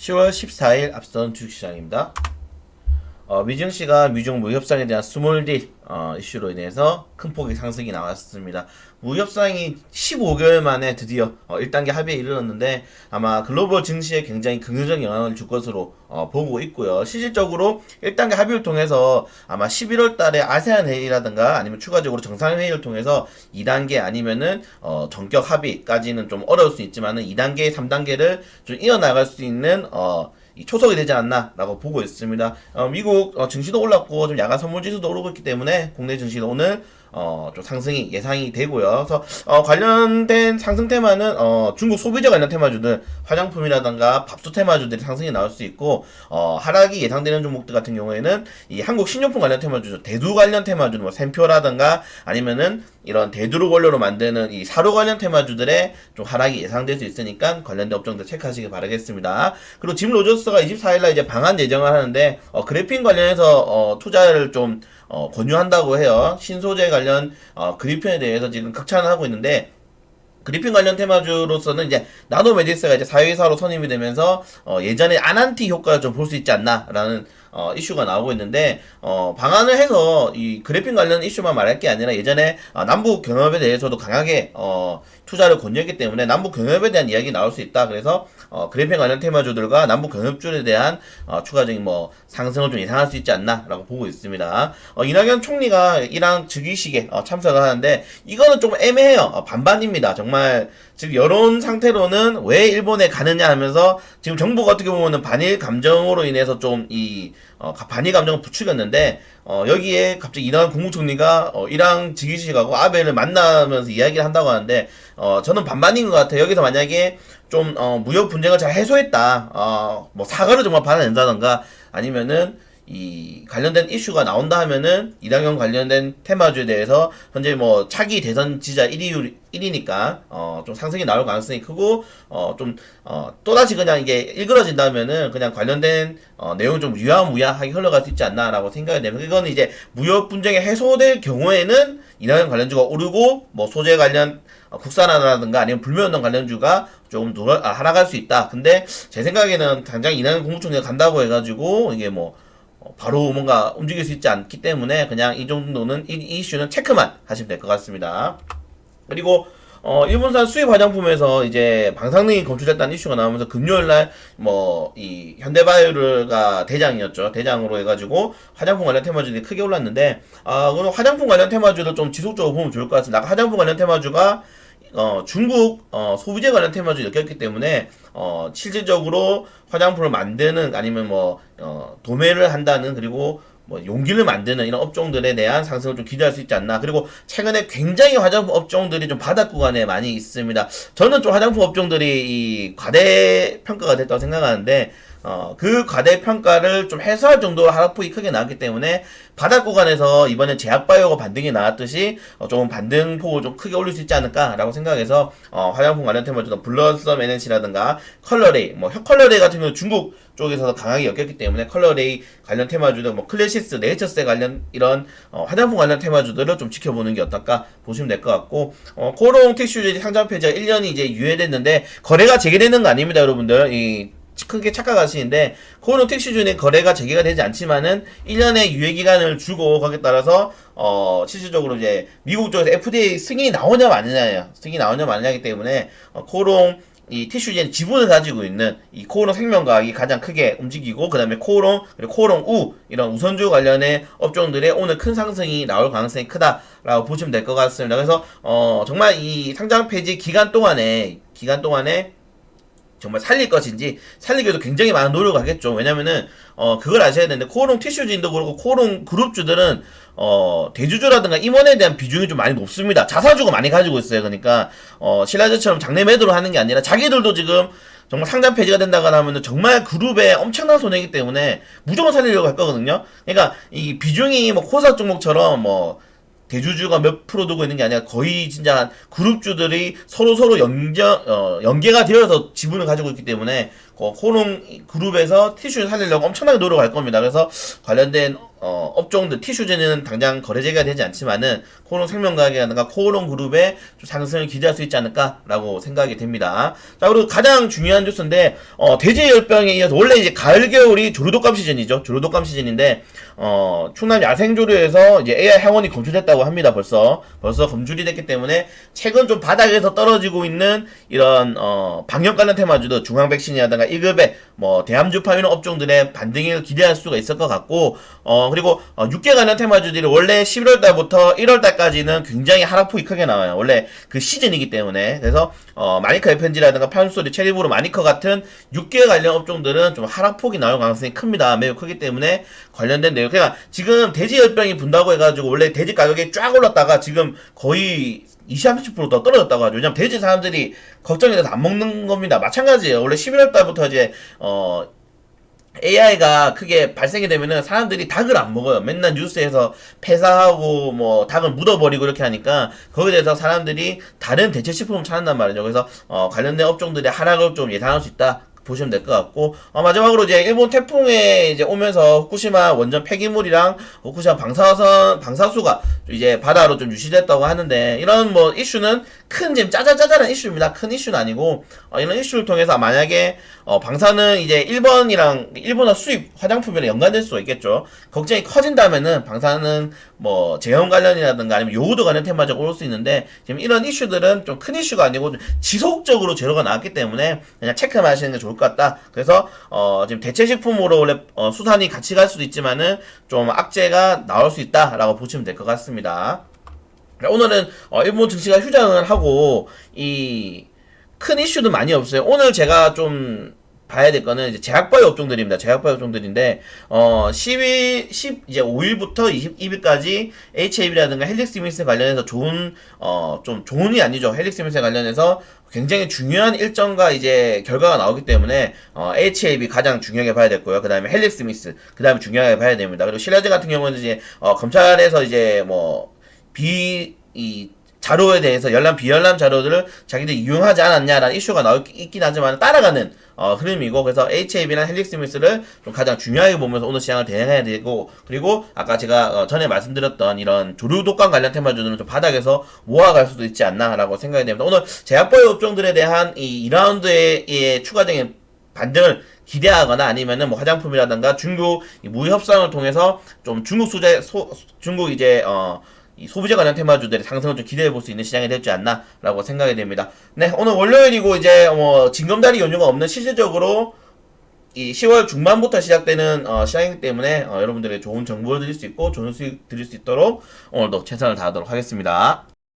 10월 14일 앞선 주식시장입니다. 미증시가 미중 무협상에 대한 스몰딜 이슈로 인해서 큰 폭의 상승이 나왔습니다. 무협상이 15개월 만에 드디어 1단계 합의에 이르렀는데 아마 글로벌 증시에 굉장히 긍정적인 영향을 줄 것으로 보고 있고요. 실질적으로 1단계 합의를 통해서 아마 11월 달에 아세안 회의라든가 아니면 추가적으로 정상회의를 통해서 2단계 아니면은 전격 합의까지는 좀 어려울 수 있지만은 2단계, 3단계를 좀 이어나갈 수 있는 초석이 되지 않나라고 보고 있습니다. 미국 증시도 올랐고 좀 야간 선물 지수도 오르고 있기 때문에 국내 증시도 오늘 좀 상승이 예상이 되고요. 그래서 관련된 상승 테마는 중국 소비자 관련 테마주들, 화장품이라든가 밥솥 테마주들이 상승이 나올 수 있고 하락이 예상되는 종목들 같은 경우에는 이 한국 식료품 관련 테마주, 대두 관련 테마주는 뭐 샘표라든가 아니면은 이런 대두를 원료로 만드는 이 사료 관련 테마주들의 좀 하락이 예상될 수 있으니까 관련된 업종들 체크하시기 바라겠습니다. 그리고 짐 로저스가 24일날 이제 방한 예정을 하는데 그래핀 관련해서 투자를 좀 권유한다고 해요. 신소재 관련 그리핀에 대해서 지금 극찬을 하고 있는데 그리핀 관련 테마주로서는 이제 나노메디스가 이제 사회이사로 선임이 되면서 예전에 아난티 효과를 좀 볼 수 있지 않나라는 이슈가 나오고 있는데 방안을 해서 이 그래핀 관련 이슈만 말할 게 아니라 예전에 남북 경협에 대해서도 강하게 투자를 권유했기 때문에 남북 경협에 대한 이야기 나올 수 있다. 그래서 그래핀 관련 테마주들과 남북 경협주에 대한 추가적인 뭐 상승을 좀 예상할 수 있지 않나라고 보고 있습니다. 이낙연 총리가 이랑 즉위식에 참석을 하는데 이거는 좀 애매해요. 반반입니다. 정말 지금 여론 상태로는 왜 일본에 가느냐 하면서 지금 정부가 어떻게 보면은 반일 감정으로 인해서 좀 반일 감정을 부추겼는데 여기에 갑자기 이낙연 국무총리가 이랑 즉위식하고 아베를 만나면서 이야기를 한다고 하는데 저는 반반인 것 같아요. 여기서 만약에 좀 무역 분쟁을 잘 해소했다, 뭐 사과를 정말 받아낸다던가 아니면은 이 관련된 이슈가 나온다 하면은 이낙연 관련된 테마주에 대해서 현재 뭐 차기 대선 지지자 1위니까 좀 상승이 나올 가능성이 크고 또다시 그냥 이게 일그러진다면은 그냥 관련된 내용 좀 유야무야하게 흘러갈 수 있지 않나라고 생각이 되면 이건 이제 무역 분쟁이 해소될 경우에는 이낙연 관련주가 오르고 뭐 소재 관련 국산화라든가 아니면 불매운동 관련주가 조금 하락할 수 있다. 근데 제 생각에는 당장 이낙연 국무총리가 간다고 해가지고 이게 뭐 바로 뭔가 움직일 수 있지 않기 때문에 그냥 이 정도는 이 이슈는 체크만 하시면 될 것 같습니다. 그리고 일본산 수입 화장품에서 이제 방사능이 검출됐다는 이슈가 나오면서 금요일날 뭐 이 현대바이오가 대장이었죠. 대장으로 해가지고 화장품 관련 테마주들이 크게 올랐는데 그럼 화장품 관련 테마주도 좀 지속적으로 보면 좋을 것 같습니다. 아까 화장품 관련 테마주가 중국 소비재 관련 테마주 엮였기 때문에 실질적으로 화장품을 만드는 아니면 뭐 도매를 한다는 그리고 뭐 용기를 만드는 이런 업종들에 대한 상승을 좀 기대할 수 있지 않나. 그리고 최근에 굉장히 화장품 업종들이 좀 바닥 구간에 많이 있습니다. 저는 좀 화장품 업종들이 이 과대평가가 됐다고 생각하는데 그 과대평가를 좀 해소할 정도로 하락폭이 크게 나왔기 때문에 바닥 구간에서 이번엔 제약바이오가 반등이 나왔듯이 좀 반등폭을 좀 크게 올릴 수 있지 않을까라고 생각해서 화장품 관련 테마주도 블러썸 NNC라든가 컬러레이, 뭐 혀컬러레이 같은 경우는 중국 쪽에서 강하게 엮였기 때문에 컬러레이 관련 테마주들, 뭐 클래시스, 네이처스 관련 이런 화장품 관련 테마주들을 좀 지켜보는 게 어떨까 보시면 될 것 같고 코롱 티슈젤이 상장 폐지가 1년이 이제 유예됐는데 거래가 재개되는 거 아닙니다, 여러분들. 크게 착각하시는데 코롱 티슈젤의 거래가 재개가 되지 않지만은 1년의 유예기간을 주고 거기에 따라서 실질적으로 이제 미국 쪽에서 FDA 승인이 나오냐 마느냐예요. 승인이 나오냐 마느냐이기 때문에 코롱 이 티슈젠 지분을 가지고 있는 이 코오롱 생명과학이 가장 크게 움직이고 그 다음에 코오롱 그리고 코오롱 우 이런 우선주 관련의 업종들의 오늘 큰 상승이 나올 가능성이 크다라고 보시면 될 것 같습니다. 그래서 정말 이 상장 폐지 기간 동안에 정말 살릴 것인지 살리기 위해서 굉장히 많은 노력을 하겠죠. 왜냐면은 그걸 아셔야 되는데 코오롱 티슈진도 그렇고 코오롱 그룹주들은 대주주라든가 임원에 대한 비중이 좀 많이 높습니다. 자사주가 많이 가지고 있어요. 그러니까 신라제처럼 장내 매도를 하는 게 아니라 자기들도 지금 정말 상장 폐지가 된다거나 하면은 정말 그룹에 엄청난 손해이기 때문에 무조건 살리려고 할 거거든요. 그러니까 이 비중이 뭐 코사 종목처럼 뭐 대주주가 몇 프로 두고 있는 게 아니라 거의 진짜 그룹주들이 서로 연계가 되어서 지분을 가지고 있기 때문에 코롱 그룹에서 티슈를 살리려고 엄청나게 노력할 겁니다. 그래서 관련된 업종들, 티슈즈는 당장 거래제가 되지 않지만은 코오롱 생명과학이라든가 코오롱 그룹의 좀 상승을 기대할 수 있지 않을까라고 생각이 됩니다. 자, 그리고 가장 중요한 뉴스인데, 대제열병에 이어서 원래 이제 가을, 겨울이 조류독감 시즌이죠. 조류독감 시즌인데, 충남 야생조류에서 이제 AI 항원이 검출됐다고 합니다. 벌써 검출이 됐기 때문에 최근 좀 바닥에서 떨어지고 있는 이런, 방역 관련 테마주도 중앙백신이라든가 1급의 뭐, 대암주파 이런 업종들의 반등을 기대할 수가 있을 것 같고, 그리고 육계 관련 테마주들이 원래 11월 달부터 1월 달까지는 굉장히 하락폭이 크게 나와요. 원래 그 시즌이기 때문에. 그래서 마니커 FNG라든가 파운소리, 체리브루, 마니커 같은 육계 관련 업종들은 좀 하락폭이 나올 가능성이 큽니다. 매우 크기 때문에 관련된 내용. 그러니까 지금 돼지열병이 분다고 해가지고 원래 돼지 가격이 쫙 올랐다가 지금 거의 20~30%더 떨어졌다고 하죠. 왜냐면 돼지 사람들이 걱정이 돼서 안 먹는 겁니다. 마찬가지예요. 원래 11월 달부터 이제 AI가 크게 발생이 되면은 사람들이 닭을 안 먹어요. 맨날 뉴스에서 폐사하고 뭐 닭을 묻어버리고 이렇게 하니까 거기에 대해서 사람들이 다른 대체 식품을 찾는단 말이죠. 그래서 관련된 업종들의 하락을 좀 예상할 수 있다. 보시면 될 것 같고, 마지막으로 이제 일본 태풍에 이제 오면서 후쿠시마 원전 폐기물이랑 후쿠시마 방사수가 이제 바다로 좀 유실됐다고 하는데, 이런 뭐 이슈는 큰 지금 짜잘짜잘한 이슈입니다. 큰 이슈는 아니고, 이런 이슈를 통해서 만약에 방사는 이제 일본어 수입 화장품이랑 연관될 수가 있겠죠. 걱정이 커진다면은 방사는 뭐 제형 관련이라든가 아니면 요구도 관련 테마적 올 수 있는데, 지금 이런 이슈들은 좀 큰 이슈가 아니고 지속적으로 재료가 나왔기 때문에 그냥 체크만 하시는 게 좋을 것 같다. 그래서 지금 대체식품으로 원래 수산이 같이 갈 수도 있지만은 좀 악재가 나올 수 있다라고 보시면 될 것 같습니다. 오늘은 일본 증시가 휴장을 하고 이 큰 이슈도 많이 없어요. 오늘 제가 좀 봐야 될 거는 이제 제약바이오 업종들입니다. 제약바이오 업종들인데, 이제 5일부터 22일까지 HAB라든가 헬릭스미스 관련해서 좀 좋은이 아니죠. 헬릭스미스 관련해서 굉장히 중요한 일정과 이제 결과가 나오기 때문에, HAB 가장 중요하게 봐야 됐고요. 그 다음에 헬릭스미스, 그 다음에 중요하게 봐야 됩니다. 그리고 신라젠 같은 경우는 이제, 검찰에서 이제 자료에 대해서 비열람 자료들을 자기들이 이용하지 않았냐라는 이슈가 있긴 하지만 따라가는 흐름이고, 그래서 HAB나 헬릭스미스를 좀 가장 중요하게 보면서 오늘 시장을 대응해야 되고, 그리고 아까 제가 전에 말씀드렸던 이런 조류독감 관련 테마주들은 좀 바닥에서 모아갈 수도 있지 않나라고 생각이 됩니다. 오늘 제약바이오 업종들에 대한 이 2라운드의 추가적인 반등을 기대하거나 아니면은 뭐 화장품이라든가 중국 무역 협상을 통해서 좀 중국 이제 이 소비재 관련 테마주들의 상승을 좀 기대해 볼 수 있는 시장이 되지 않나라고 생각이 됩니다. 네, 오늘 월요일이고 이제 징검다리 연휴가 없는 실질적으로 이 10월 중반부터 시작되는 시장이기 때문에 여러분들에게 좋은 정보를 드릴 수 있고 좋은 수익 드릴 수 있도록 오늘도 최선을 다하도록 하겠습니다.